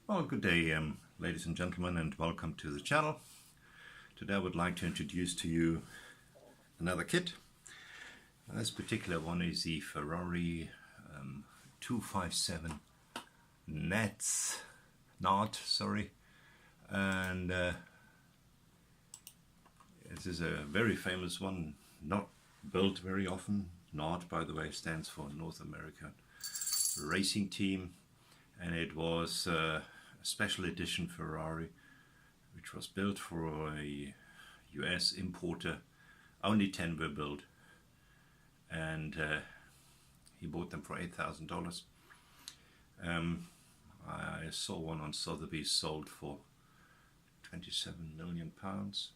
Well, good day, ladies and gentlemen, and welcome to the channel. Today I would like to introduce to you another kit. This particular one is the Ferrari 257 N.A.R.T, and this is a very famous one, not built very often. N.A.R.T, by the way, stands for North American Racing Team, and it was a special edition Ferrari which was built for a US importer. Only 10 were built, and he bought them for $8,000. I saw one on Sotheby's sold for 27 million pounds,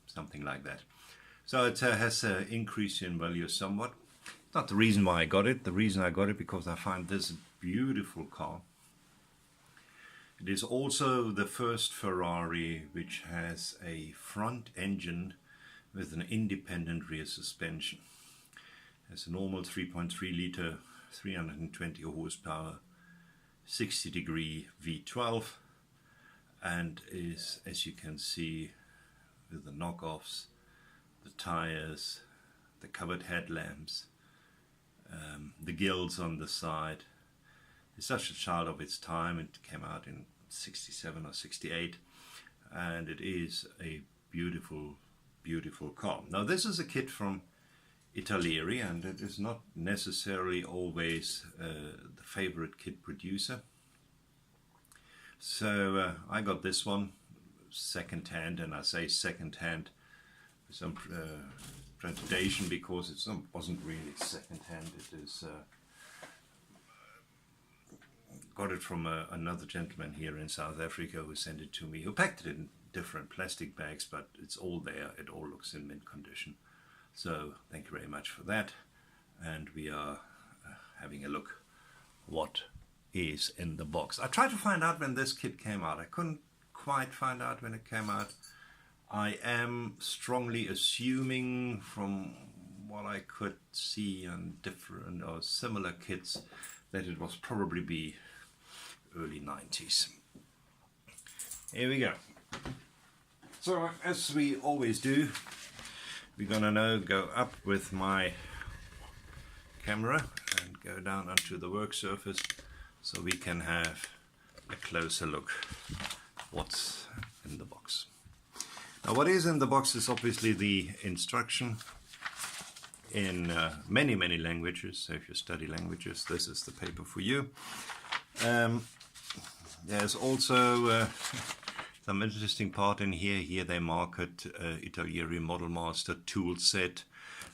something like that. So it has increased in value somewhat. Not the reason why I got it. The reason I got it because I find this a beautiful car. It is also the first Ferrari which has a front engine with an independent rear suspension. It's a normal 3.3 liter, 320 horsepower, 60-degree V12, and is, as you can see, with the knockoffs, the tires, the covered headlamps, the gills on the side. It's such a child of its time. It came out in 67 or 68, and it is a beautiful, beautiful car. Now this is a kit from Italeri, and it is not necessarily always the favorite kit producer. So I got this one second hand, and I say second hand with some trepidation because it wasn't really second hand. It is got it from another gentleman here in South Africa who sent it to me, who packed it in different plastic bags, but it's all there. It all looks in mint condition. So thank you very much for that, and we are having a look what is in the box. I tried to find out when this kit came out. I couldn't quite find out when it came out. I am strongly assuming from what I could see on different or similar kits that it was probably be early 90s. Here we go. So as we always do, we're gonna now go up with my camera and go down onto the work surface so we can have a closer look what's in the box. Now what is in the box is obviously the instruction in many languages. So if you study languages, this is the paper for you. There's also some interesting part in here. Here they market Italeri Model Master tool set,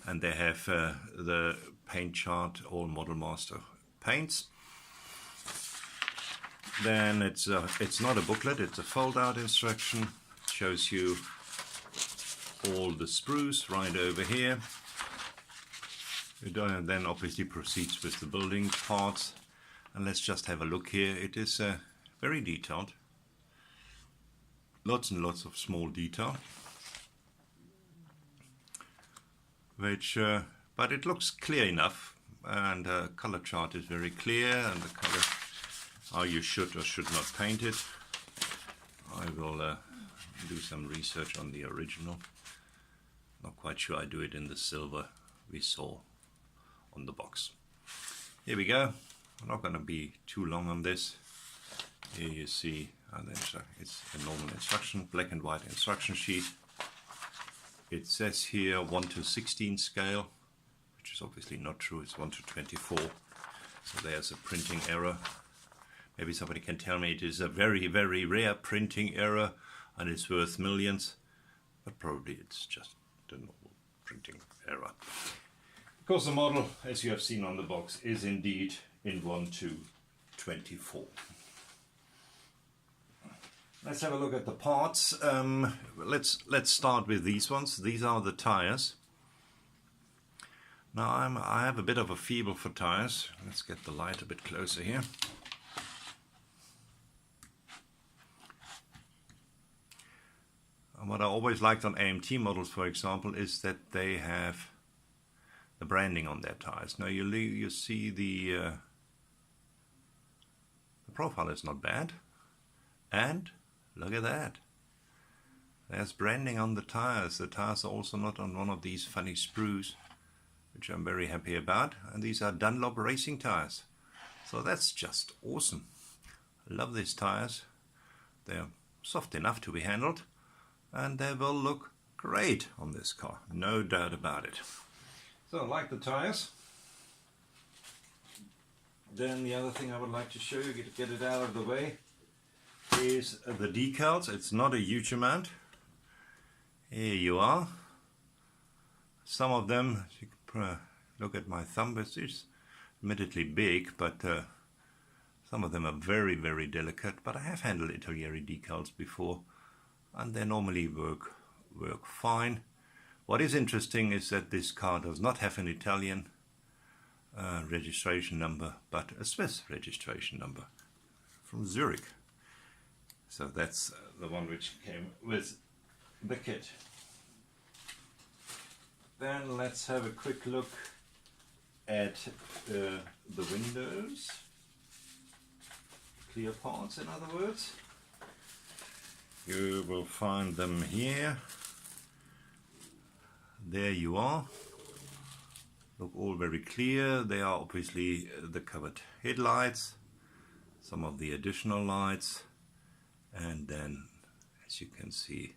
and they have the paint chart, all Model Master paints. Then it's not a booklet, it's a fold-out instruction. It shows you all the sprues right over here. It then obviously proceeds with the building parts, and let's just have a look here. It is very detailed, lots and lots of small detail, which but it looks clear enough, and the color chart is very clear, and the color how you should or should not paint it. I will do some research on the original. Not quite sure I do it in the silver we saw on the box. Here we go. I'm not going to be too long on this. Here you see it's a normal instruction, black and white instruction sheet. It says here 1 to 16 scale, which is obviously not true. It's 1 to 24. So there's a printing error. Maybe somebody can tell me it is a very rare printing error and it's worth millions, but probably it's just a normal printing error. Because the model, as you have seen on the box, is indeed in 1 to 24. Let's have a look at the parts. Let's start with these ones. These are the tires. Now I have a bit of a feeble for tires. Let's get the light a bit closer here. And what I always liked on AMT models, for example, is that they have the branding on their tires. Now you see the profile is not bad. And look at that. There's branding on the tires. The tires are also not on one of these funny sprues, which I'm very happy about. And these are Dunlop racing tires. So that's just awesome. I love these tires. They're soft enough to be handled, and they will look great on this car, no doubt about it. So I like the tires. Then the other thing I would like to show you, get it out of the way, is the decals. It's not a huge amount. Here you are. Some of them, you can look at my thumb, it's admittedly big, but some of them are very, very delicate. But I have handled Italeri decals before, and they normally work fine. What is interesting is that this car does not have an Italian registration number, but a Swiss registration number from Zurich. So that's the one which came with the kit. Then let's have a quick look at the windows. Clear parts, in other words. You will find them here. There you are. Look all very clear. They are obviously the covered headlights, some of the additional lights, and then, as you can see,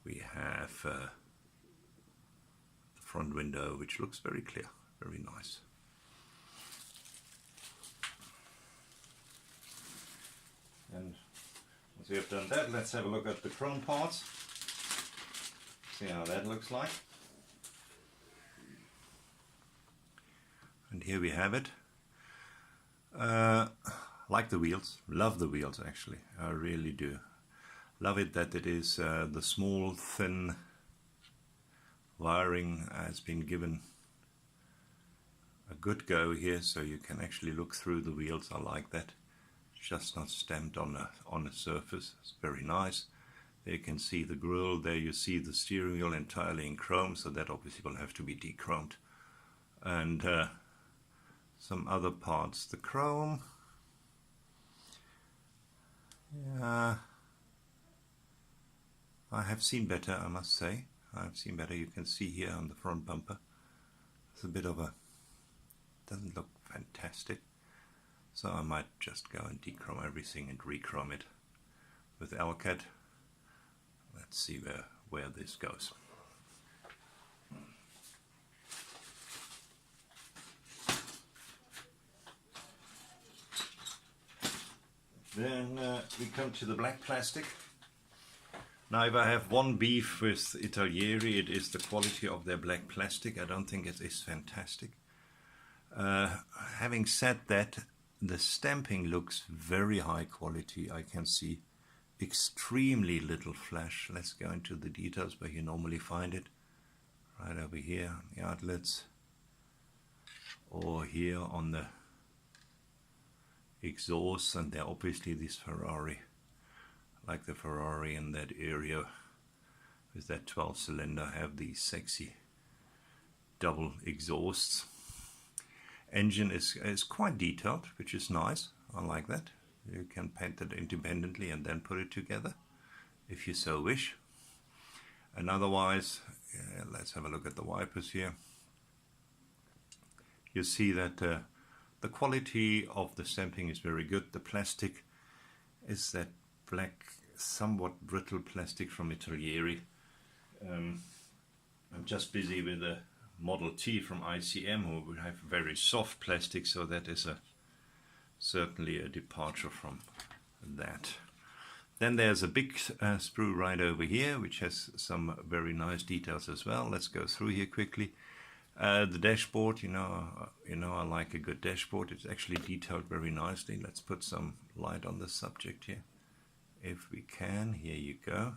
we have the front window, which looks very clear, very nice. And once we have done that, let's have a look at the chrome parts. See how that looks like. And here we have it. Like the wheels, love the wheels actually, I really do. Love it that it is the small, thin wiring has been given a good go here, so you can actually look through the wheels. I like that. Just not stamped on a surface. It's very nice. There you can see the grille. There you see the steering wheel entirely in chrome, so that obviously will have to be de-chromed. And some other parts. The chrome, yeah, I have seen better, I must say. I've seen better. You can see here on the front bumper, it's a bit of a, doesn't look fantastic. So I might just go and dechrome everything and rechrome it with Alcat. Let's see where this goes. Then we come to the black plastic. Now, if I have one beef with Italeri, it is the quality of their black plastic. I don't think it is fantastic. Having said that, the stamping looks very high quality. I can see extremely little flash. Let's go into the details where you normally find it. Right over here on the outlets, or here on the exhaust, and they're obviously this Ferrari, like the Ferrari in that area with that 12-cylinder, have these sexy double exhausts. Engine is quite detailed, which is nice. I like that. You can paint it independently and then put it together if you so wish. And otherwise, let's have a look at the wipers here. You see that the quality of the stamping is very good. The plastic is that black, somewhat brittle plastic from Italeri. I'm just busy with a Model T from ICM, who have very soft plastic, so that is certainly a departure from that. Then there's a big sprue right over here, which has some very nice details as well. Let's go through here quickly. The dashboard, you know, I like a good dashboard. It's actually detailed very nicely. Let's put some light on the subject here, if we can. Here you go.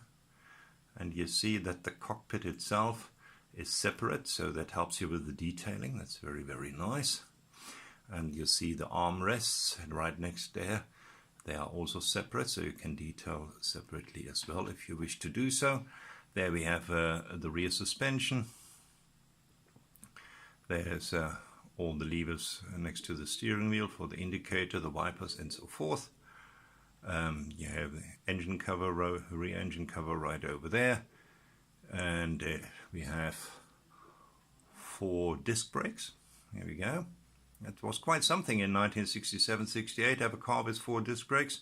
And you see that the cockpit itself is separate, so that helps you with the detailing. That's very, very nice. And you see the armrests right next there. They are also separate, so you can detail separately as well if you wish to do so. There we have the rear suspension. There's all the levers next to the steering wheel for the indicator, the wipers, and so forth. You have the engine cover, rear engine cover right over there, and we have 4 disc brakes. Here we go. That was quite something in 1967-68, have a car with 4 disc brakes.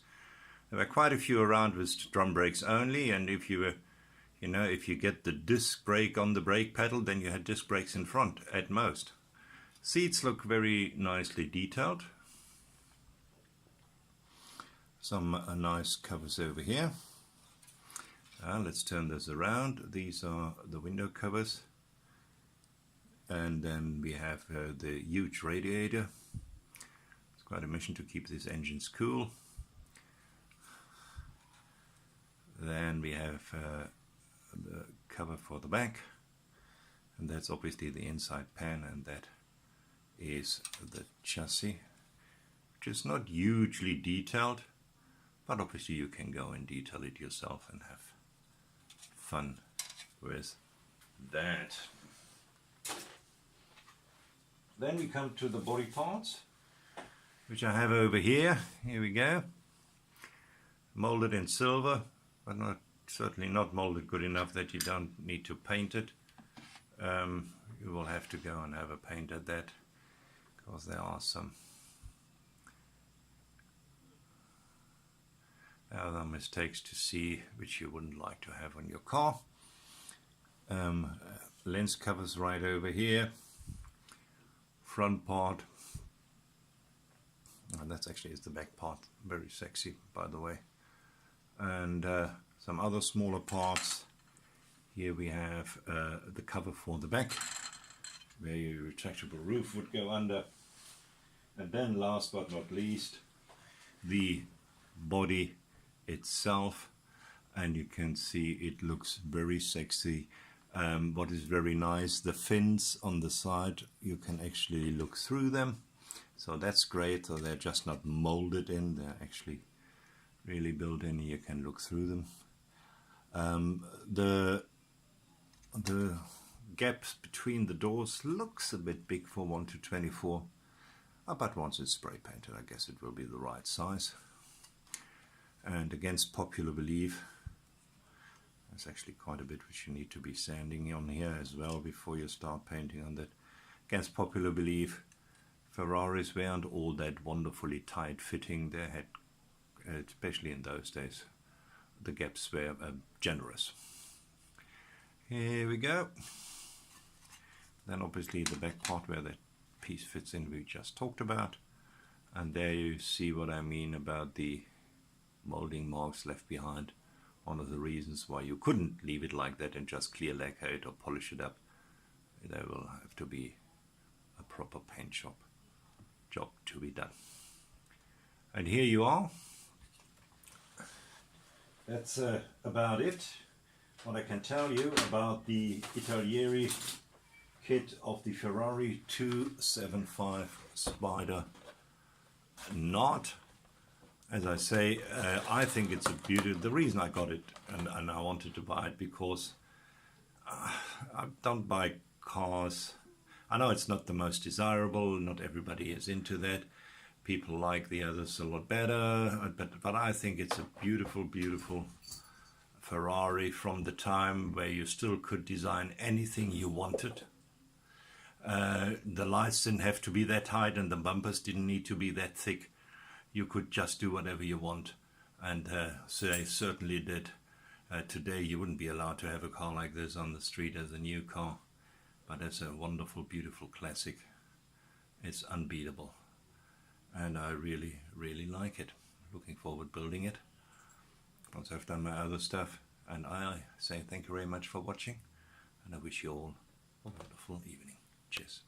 There were quite a few around with drum brakes only, and if you if you get the disc brake on the brake pedal, then you had disc brakes in front at most. Seats look very nicely detailed. Some nice covers over here. Let's turn this around. These are the window covers. And then we have the huge radiator. It's quite a mission to keep these engines cool. Then we have the cover for the back. And that's obviously the inside pan, and that is the chassis, which is not hugely detailed. But obviously you can go and detail it yourself and have fun with that. Then we come to the body parts, which I have over here. Here we go. Molded in silver, but certainly not molded good enough that you don't need to paint it. You will have to go and have a paint at that, because there are some other mistakes to see which you wouldn't like to have on your car. Lens covers right over here. Front part, and that's actually is the back part, very sexy by the way. And some other smaller parts. Here we have the cover for the back, where your retractable roof would go under. And then last but not least, the body itself, and you can see it looks very sexy. What is very nice, the fins on the side, you can actually look through them, so that's great. So they're just not molded in, they're actually really built in. You can look through them. The gaps between the doors looks a bit big for 1:24, but once it's spray painted I guess it will be the right size. And against popular belief, there's actually quite a bit which you need to be sanding on here as well before you start painting on that. Against popular belief, Ferraris weren't all that wonderfully tight fitting. They had, especially in those days, the gaps were generous. Here we go. Then obviously the back part where that piece fits in we just talked about. And there you see what I mean about the molding marks left behind. One of the reasons why you couldn't leave it like that and just clear lacquer it or polish it up. There will have to be a proper paint job to be done. And here you are. That's about it. What I can tell you about the Italeri kit of the Ferrari 275 Spyder N.A.R.T. As I say, I think it's a beauty. The reason I got it and I wanted to buy it because I don't buy cars. I know it's not the most desirable, not everybody is into that. People like the others a lot better, but I think it's a beautiful, beautiful Ferrari from the time where you still could design anything you wanted. The lights didn't have to be that height and the bumpers didn't need to be that thick. You could just do whatever you want, and so they certainly did. Today you wouldn't be allowed to have a car like this on the street as a new car, but as a wonderful, beautiful classic, it's unbeatable. And I really, really like it. Looking forward building it once I've done my other stuff. And I say thank you very much for watching, and I wish you all a wonderful evening. Cheers.